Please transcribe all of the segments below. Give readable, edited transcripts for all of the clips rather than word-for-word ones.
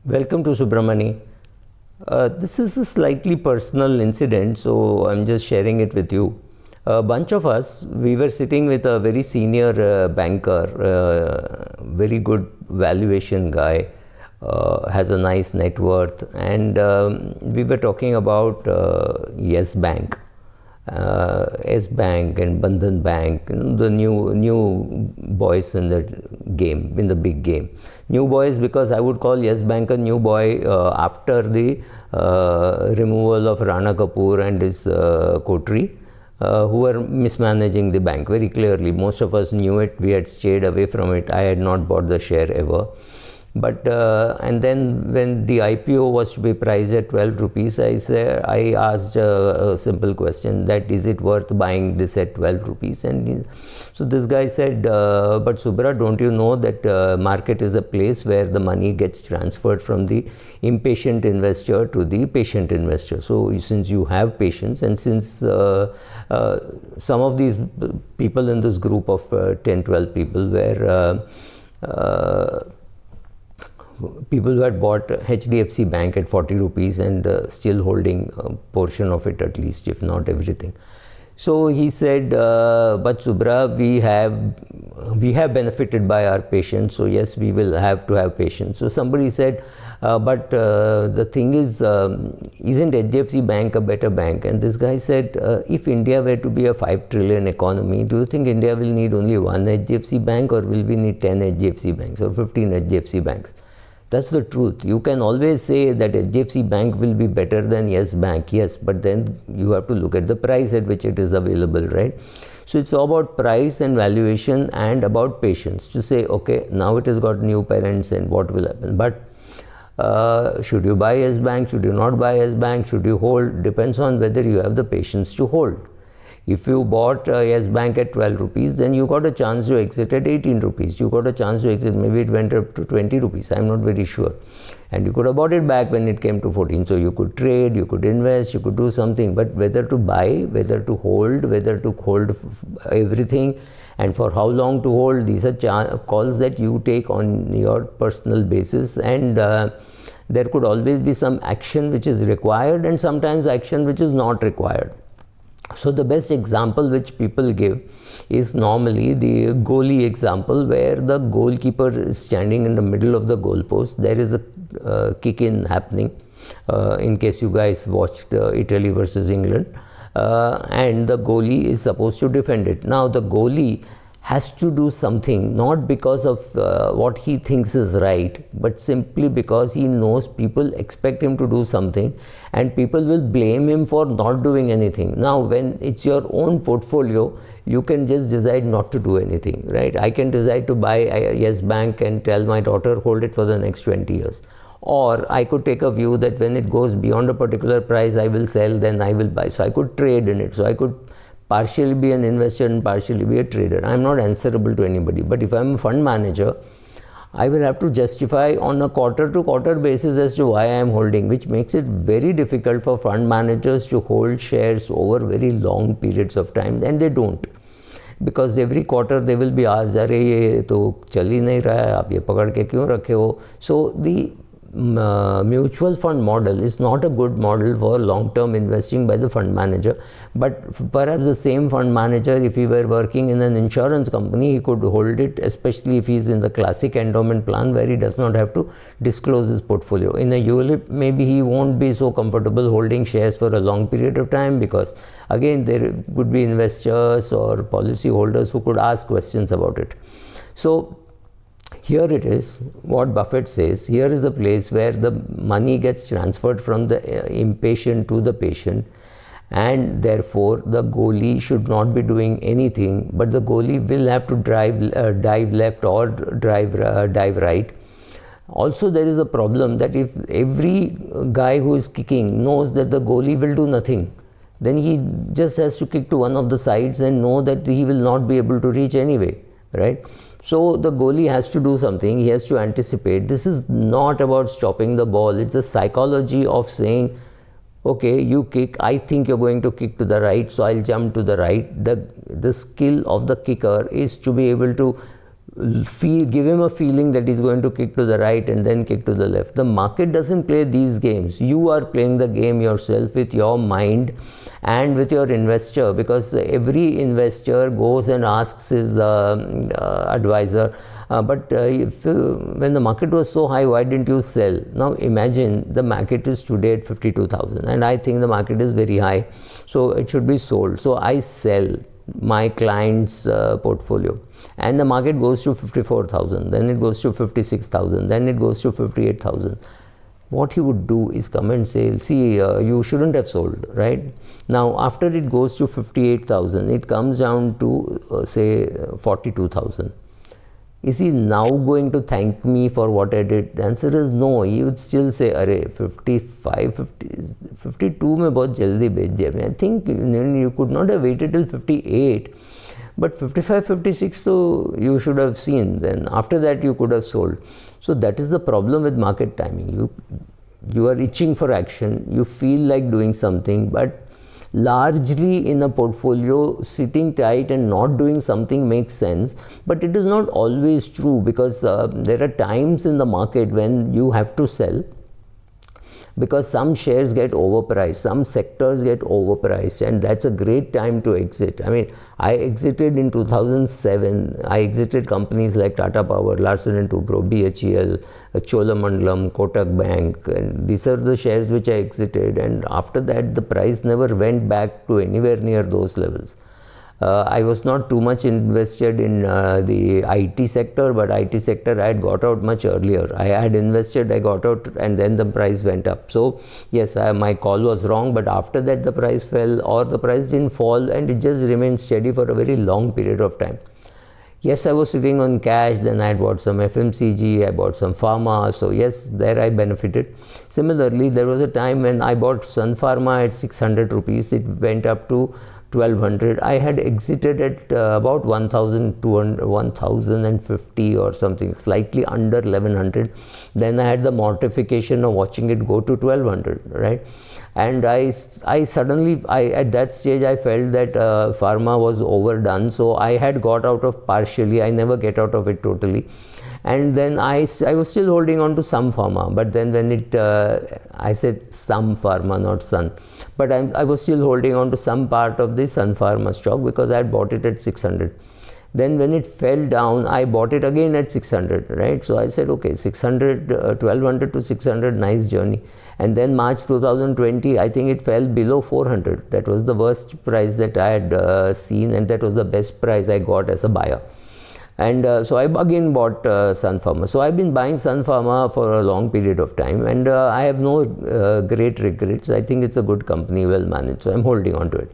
Welcome to Subramani. This is a slightly personal incident, so I'm just sharing it with you. A bunch of us, we were sitting with a very senior banker, very good valuation guy, has a nice net worth, and we were talking about Yes Bank. Yes Bank and Bandhan Bank, the new boys in the game, in the big game. New boys because I would call Yes Bank a new boy after the removal of Rana Kapoor and his coterie, who were mismanaging the bank very clearly. Most of us knew it. We had stayed away from it. I had not bought the share ever. But and then when the IPO was to be priced at 12 rupees, I asked a simple question, that is it worth buying this at 12 rupees? And so this guy said, but Subra, don't you know that market is a place where the money gets transferred from the impatient investor to the patient investor. So since you have patience, and since some of these people in this group of 10-12 people were people who had bought HDFC Bank at 40 rupees and still holding a portion of it, at least, if not everything. So he said, but Subra, we have benefited by our patience, so yes, we will have to have patience. So somebody said, but the thing is, isn't HDFC Bank a better bank? And this guy said, if India were to be a 5 trillion economy, do you think India will need only one HDFC Bank, or will we need 10 HDFC banks or 15 HDFC banks? That's the truth. You can always say that HDFC Bank will be better than Yes Bank, yes, but then you have to look at the price at which it is available, right? So it's all about price and valuation and about patience to say, okay, now it has got new parents and what will happen. But should you buy Yes Bank, should you not buy Yes Bank, should you hold, depends on whether you have the patience to hold. If you bought Yes Bank at 12 rupees, then you got a chance to exit at 18 rupees. You got a chance to exit, maybe it went up to 20 rupees. I'm not very sure. And you could have bought it back when it came to 14. So you could trade, you could invest, you could do something. But whether to buy, whether to hold everything, and for how long to hold, these are calls that you take on your personal basis. And there could always be some action which is required and sometimes action which is not required. So the best example which people give is normally the goalie example, where the goalkeeper is standing in the middle of the goalpost. There is a kick-in happening, in case you guys watched Italy versus England, and the goalie is supposed to defend it. Now the goalie has to do something, not because of what he thinks is right, but simply because he knows people expect him to do something and people will blame him for not doing anything. Now when it's your own portfolio, you can just decide not to do anything, right? I can decide to buy Yes Bank and tell my daughter, hold it for the next 20 years. Or I could take a view that when it goes beyond a particular price, I will sell, then I will buy. So I could trade in it. So I could partially be an investor and partially be a trader. I am not answerable to anybody. But if I am a fund manager, I will have to justify on a quarter-to-quarter basis as to why I am holding, which makes it very difficult for fund managers to hold shares over very long periods of time, and they don't. Because every quarter they will be asked, अरे ये तो चल ही नहीं रहा है, आप ये पकड़ के क्यों रखे हो? So the mutual fund model is not a good model for long-term investing by the fund manager. But perhaps the same fund manager, if he were working in an insurance company, he could hold it, especially if he is in the classic endowment plan where he does not have to disclose his portfolio. In a ULIP, maybe he won't be so comfortable holding shares for a long period of time, because again there could be investors or policy holders who could ask questions about it. So here it is, what Buffett says, here is a place where the money gets transferred from the impatient to the patient, and therefore the goalie should not be doing anything, but the goalie will have to dive left or dive right. Also there is a problem that if every guy who is kicking knows that the goalie will do nothing, then he just has to kick to one of the sides and know that he will not be able to reach anyway, right? So the goalie has to do something, he has to anticipate. This is not about stopping the ball, it's the psychology of saying, okay, you kick, I think you're going to kick to the right, so I'll jump to the right. The skill of the kicker is to be able to give him a feeling that he's going to kick to the right and then kick to the left. The market doesn't play these games. You are playing the game yourself with your mind and with your investor, because every investor goes and asks his advisor, when the market was so high, why didn't you sell? Now imagine the market is today at 52,000 and I think the market is very high, so it should be sold. So I sell my client's portfolio, and the market goes to 54,000, then it goes to 56,000, then it goes to 58,000. What he would do is come and say, see, you shouldn't have sold, right? Now after it goes to 58,000, it comes down to say 42,000. Is he now going to thank me for what I did? The answer is no. He would still say, "Arey, 55, 50, 52 mein bahut jaldi bech diya." I think you could not have waited till 58, but 55, 56 so you should have seen. Then after that you could have sold. So that is the problem with market timing. You are itching for action. You feel like doing something, but largely in a portfolio, sitting tight and not doing something makes sense, but it is not always true, because there are times in the market when you have to sell, because some shares get overpriced, some sectors get overpriced, and that's a great time to exit. I mean, I exited in 2007. I exited companies like Tata Power, Larsen & Toubro, BHEL, Cholamandalam, Kotak Bank, and these are the shares which I exited, and after that the price never went back to anywhere near those levels. I was not too much invested in the IT sector, but IT sector I had got out much earlier. I had invested, I got out, and then the price went up. So yes, my call was wrong, but after that the price fell, or the price didn't fall, and it just remained steady for a very long period of time. Yes, I was sitting on cash, then I bought some FMCG, I bought some pharma, so yes, there I benefited. Similarly, there was a time when I bought Sun Pharma at 600 rupees, it went up to 1200. I had exited at about 1200, 1050 or something, slightly under 1100. Then I had the mortification of watching it go to 1200, right? And I suddenly, at that stage I felt that pharma was overdone, so I had got out of partially. I never get out of it totally. And then I was still holding on to some pharma, but then when it, I said some pharma, not Sun, but I was still holding on to some part of the Sun Pharma stock, because I had bought it at 600. Then when it fell down, I bought it again at 600, right? So I said, okay, 600, 1200 to 600, nice journey. And then March 2020, I think it fell below 400. That was the worst price that I had seen, and that was the best price I got as a buyer. And so I again bought Sun Pharma. So I've been buying Sun Pharma for a long period of time, and I have no great regrets. I think it's a good company, well managed, so I'm holding on to it.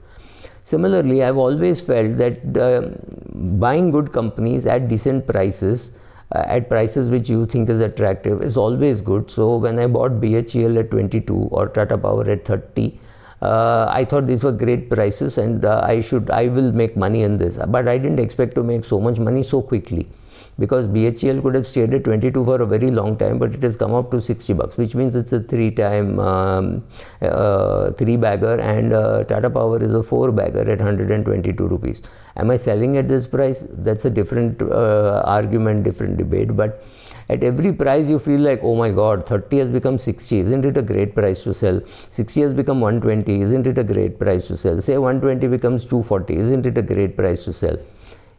Similarly, I've always felt that buying good companies at decent prices, at prices which you think is attractive, is always good. So when I bought BHEL at 22 or Tata Power at 30, I thought these were great prices, and I will make money in this. But I didn't expect to make so much money so quickly, because BHEL could have stayed at 22 for a very long time, but it has come up to 60 bucks, which means it's a three-bagger, and Tata Power is a four-bagger at 122 rupees. Am I selling at this price? That's a different argument, different debate, but at every price you feel like, oh my god, 30 has become 60, isn't it a great price to sell? 60 has become 120, isn't it a great price to sell? Say 120 becomes 240, isn't it a great price to sell?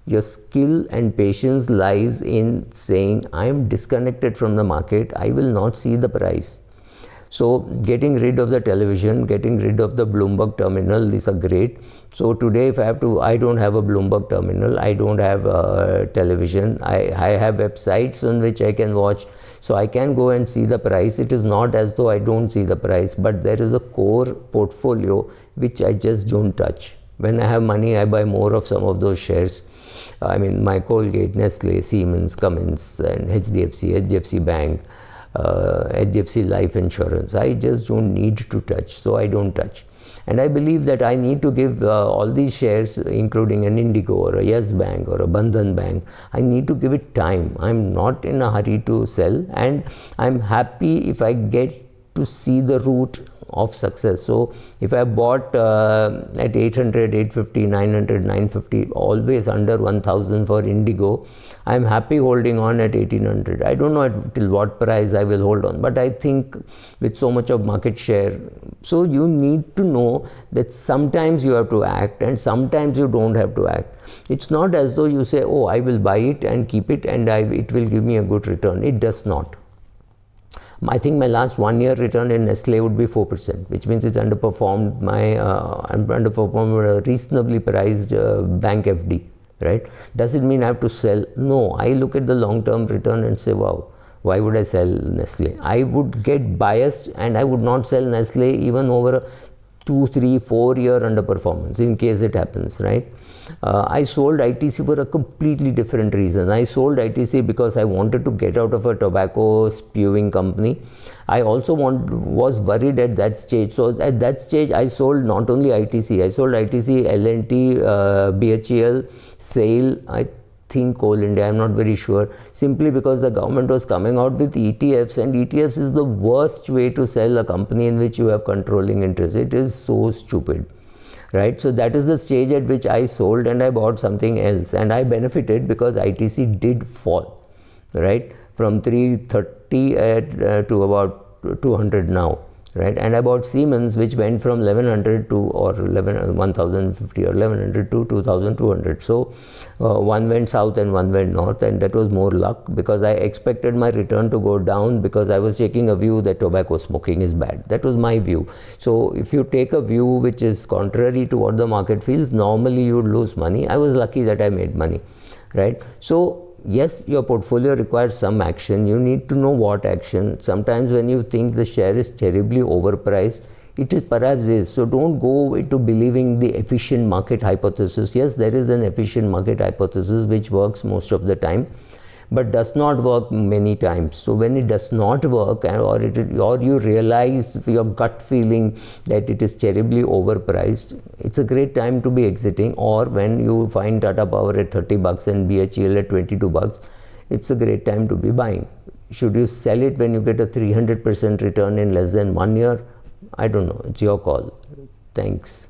Your skill and patience lies in saying, I am disconnected from the market, I will not see the price. So getting rid of the television, getting rid of the Bloomberg terminal, these are great. So today if I have to, I don't have a Bloomberg terminal, I don't have a television, I have websites on which I can watch. So I can go and see the price. It is not as though I don't see the price, but there is a core portfolio which I just don't touch. When I have money, I buy more of some of those shares. I mean, my Colgate, Nestle, Siemens, Cummins, and HDFC Bank, HDFC Life Insurance. I just don't need to touch, so I don't touch. And I believe that I need to give all these shares, including an Indigo or a Yes Bank or a Bandhan Bank, I need to give it time. I'm not in a hurry to sell, and I'm happy if I get to see the route of success. So if I bought at 800, 850, 900, 950, always under 1000 for Indigo, I'm happy holding on at 1800. I don't know till what price I will hold on, but I think with so much of market share, so you need to know that sometimes you have to act and sometimes you don't have to act. It's not as though you say, oh, I will buy it and keep it and it will give me a good return. It does not. I think my last 1 year return in Nestle would be 4%, which means it's underperformed a reasonably priced bank FD, right? Does it mean I have to sell? No, I look at the long-term return and say, wow, why would I sell Nestle? I would get biased and I would not sell Nestle even over a 2, 3, 4 year underperformance in case it happens, right? I sold ITC for a completely different reason. I sold ITC because I wanted to get out of a tobacco spewing company. I also was worried at that stage. So at that stage, I sold not only ITC, I sold ITC, L&T, BHEL, SAIL, I think Coal India, I'm not very sure, simply because the government was coming out with ETFs, and ETFs is the worst way to sell a company in which you have controlling interest. It is so stupid. Right, so that is the stage at which I sold and I bought something else, and I benefited because ITC did fall, right, from 330 to about 200 now, right, and I bought Siemens, which went from 1100 to or 1050 or 1100 to 2200. So one went south and one went north, and that was more luck because I expected my return to go down because I was taking a view that tobacco smoking is bad. That was my view. So if you take a view which is contrary to what the market feels, normally you would lose money. I was lucky that I made money, right? So yes, your portfolio requires some action. You need to know what action. Sometimes when you think the share is terribly overpriced, it is perhaps is. So don't go into believing the efficient market hypothesis. Yes, there is an efficient market hypothesis which works most of the time, but does not work many times. So when it does not work, or you realize your gut feeling that it is terribly overpriced, it's a great time to be exiting. Or when you find Tata Power at 30 bucks and BHEL at 22 bucks, it's a great time to be buying. Should you sell it when you get a 300% return in less than 1 year? I don't know. It's your call. Thanks.